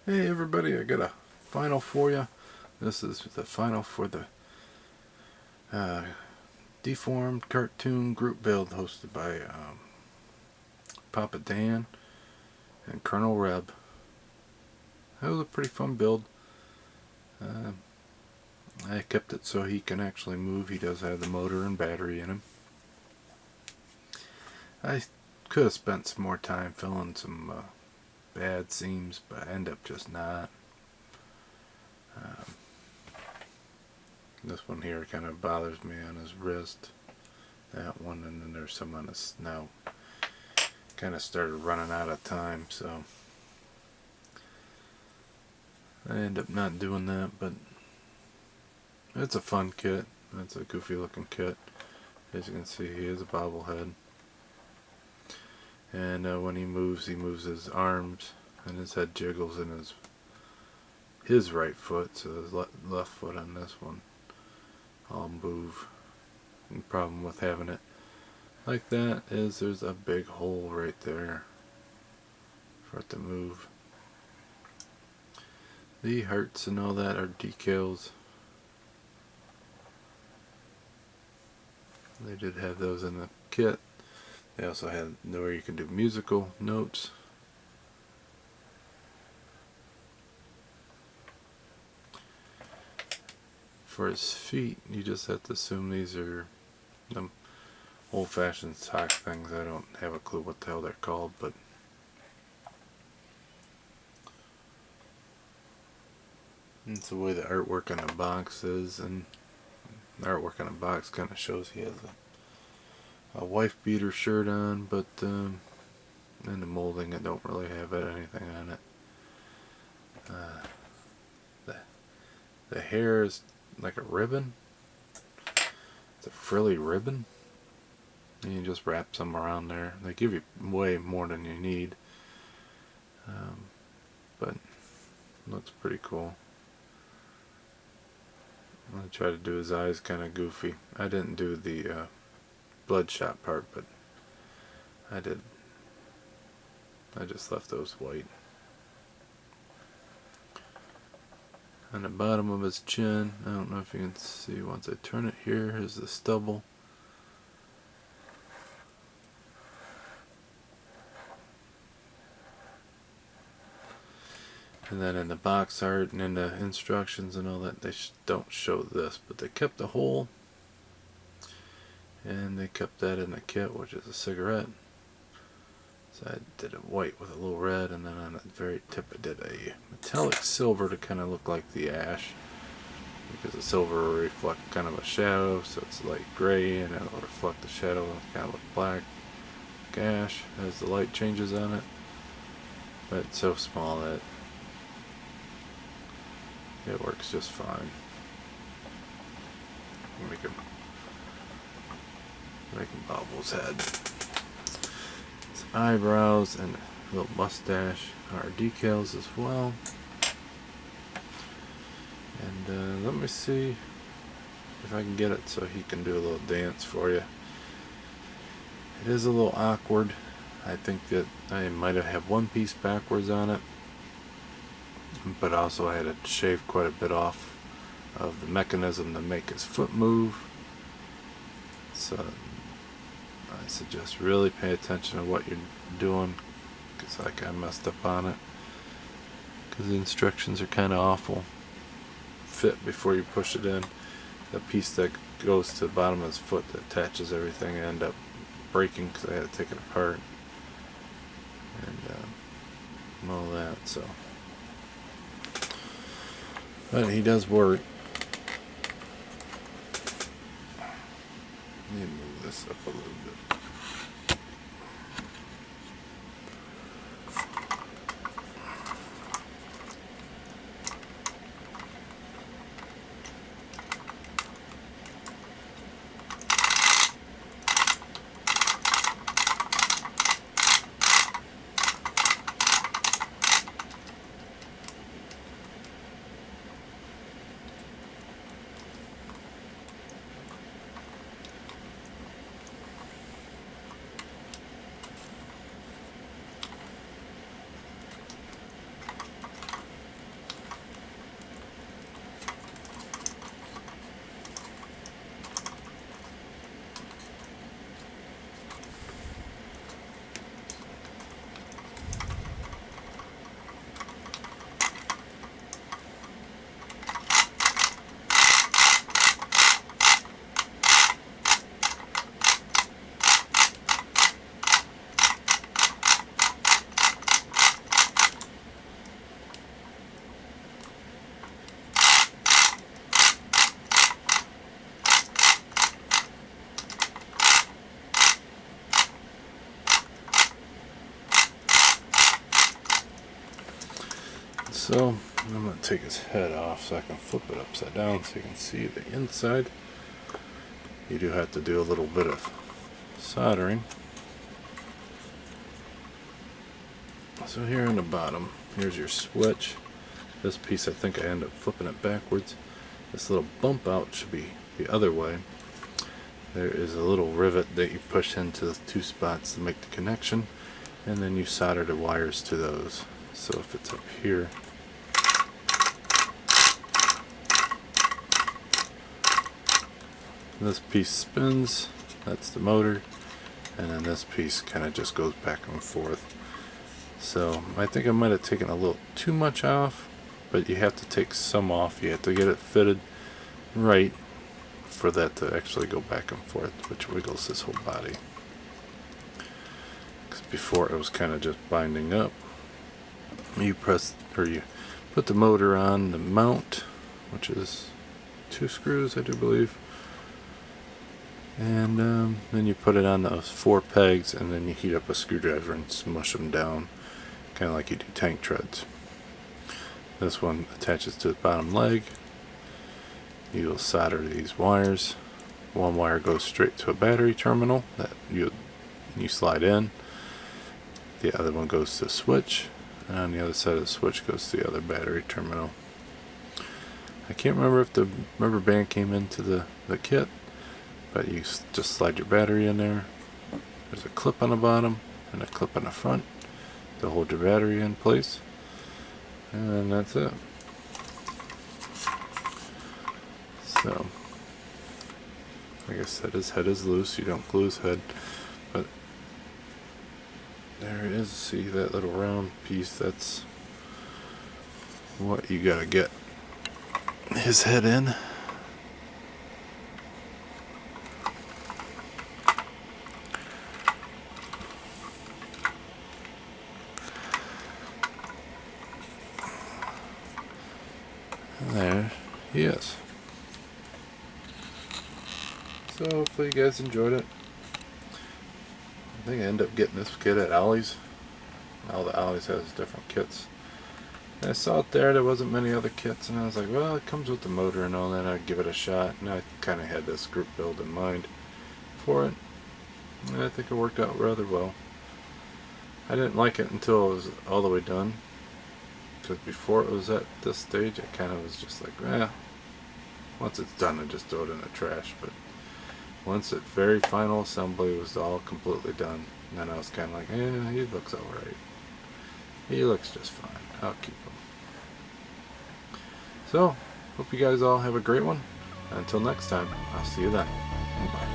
Hey everybody, I got a final for you. This is the final for the uh, Deformed cartoon group build hosted by Papa Dan and Colonel Reb. That was a pretty fun build. Uh, I kept it so he can actually move. He does have the motor and battery in him. I could have spent some more time filling some bad seams, but I end up just not. This one here kind of bothers me on his wrist. That one, and then there's some on his snout. Kind of started running out of time, so I end up not doing that, but it's a fun kit. It's a goofy looking kit. As you can see, he is a bobblehead. And when he moves his arms, and his head jiggles in his right foot, so his left foot on this one I'll move. And the problem with having it like that is there's a big hole right there for it to move. The hearts and all that are decals. They did have those in the kit. They also had where you can do musical notes. For his feet, you just have to assume these are them old-fashioned sock things. I don't have a clue what the hell they're called, but it's the way the artwork on the box is, and the artwork on the box kind of shows he has a wife beater shirt on, but in the molding it don't really have anything on it. The hair is like a ribbon. It's a frilly ribbon. And you just wrap some around there. They give you way more than you need. But it looks pretty cool. I tried to do his eyes kind of goofy. I didn't do the bloodshot part, but I did. I just left those white. On the bottom of his chin, I don't know if you can see, once I turn it here, is the stubble. And then in the box art and in the instructions and all that, they don't show this, but they kept the hole, and they kept that in the kit, which is a cigarette. So I did it white with a little red, and then on the very tip I did a metallic silver to kind of look like the ash, because the silver will reflect kind of a shadow, so it's light gray, and it'll reflect the shadow and kind of look black, like ash, as the light changes on it. But it's so small that it works just fine. Make him bobble his head. His eyebrows and a little mustache are decals as well. And let me see if I can get it so he can do a little dance for you. It is a little awkward. I think that I might have had one piece backwards on it, but also I had to shave quite a bit off of the mechanism to make his foot move. So I suggest really pay attention to what you're doing, because I messed up on it, because the instructions are kind of awful. Fit before you push it in. The piece that goes to the bottom of his foot that attaches everything, I end up breaking because I had to take it apart and all that. So, but he does work. Let me move this up a little bit. So I'm going to take his head off so I can flip it upside down so you can see the inside. You do have to do a little bit of soldering. So here on the bottom, here's your switch. This piece, I think I end up flipping it backwards. This little bump out should be the other way. There is a little rivet that you push into the two spots to make the connection, and then you solder the wires to those. So if it's up here, this piece spins, that's the motor, and then this piece kind of just goes back and forth. So I think I might have taken a little too much off, but you have to take some off. You have to get it fitted right for that to actually go back and forth, which wiggles this whole body. Because before it was kind of just binding up. You put the motor on the mount, which is 2 screws, I do believe. And then you put it on those 4 pegs, and then you heat up a screwdriver and smush them down, kind of like you do tank treads. This one attaches to the bottom leg. You'll solder these wires. One wire goes straight to a battery terminal that you slide in. The other one goes to a switch, and on the other side of the switch goes to the other battery terminal. I can't remember if the rubber band came into the kit, but you just slide your battery in there. There's a clip on the bottom and a clip on the front to hold your battery in place, and that's it. So, like I said, his head is loose. You don't glue his head, but there it is. See that little round piece? That's what you gotta get his head in. There he is. So hopefully you guys enjoyed it. I think I ended up getting this kit at Ollie's. All the Ollie's has different kits. And I saw it there wasn't many other kits, and I was like, well, it comes with the motor and all that, I'd give it a shot. And I kind of had this group build in mind for it. And I think it worked out rather well. I didn't like it until it was all the way done. Because before it was at this stage, I kind of was just like, once it's done, I just throw it in the trash. But once the very final assembly was all completely done, then I was kind of like, he looks alright. He looks just fine. I'll keep him. So, hope you guys all have a great one. Until next time, I'll see you then. Bye.